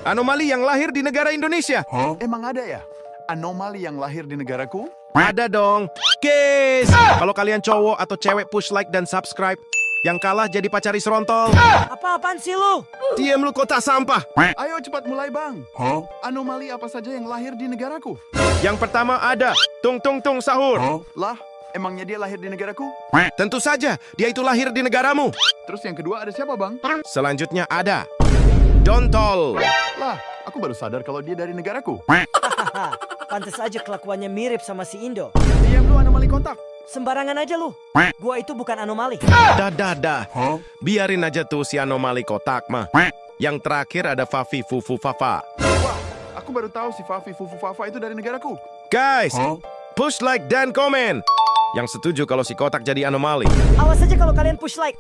Anomali yang lahir di negara Indonesia. Emang ada ya? Anomali yang lahir di negaraku? Ada dong. Guys, kalau kalian cowok atau cewek push like dan subscribe. Yang kalah jadi pacari serontol. Apa-apaan sih lu? Diam lu kotak sampah. Ayo cepat mulai bang. Anomali apa saja yang lahir di negaraku? Yang pertama ada Tung Tung Tung Sahur. Lah, emangnya dia lahir di negaraku? Tentu saja, dia itu lahir di negaramu. Terus yang kedua ada siapa bang? Selanjutnya ada Dontol. Lah, aku baru sadar kalau dia dari negaraku. Hahaha, pantas aja kelakuannya mirip sama si Indo. Diam lu anomali kontak. Sembarangan aja lu. Gua itu bukan anomali. Dah. Biarin aja tuh si anomali kotak mah. Yang terakhir ada Fafi Fufu Fafa. Wah, aku baru tahu si Fafi Fufu Fafa itu dari negaraku. Guys, push like dan komen. Yang setuju kalau si kotak jadi anomali. Awas aja kalau kalian push like.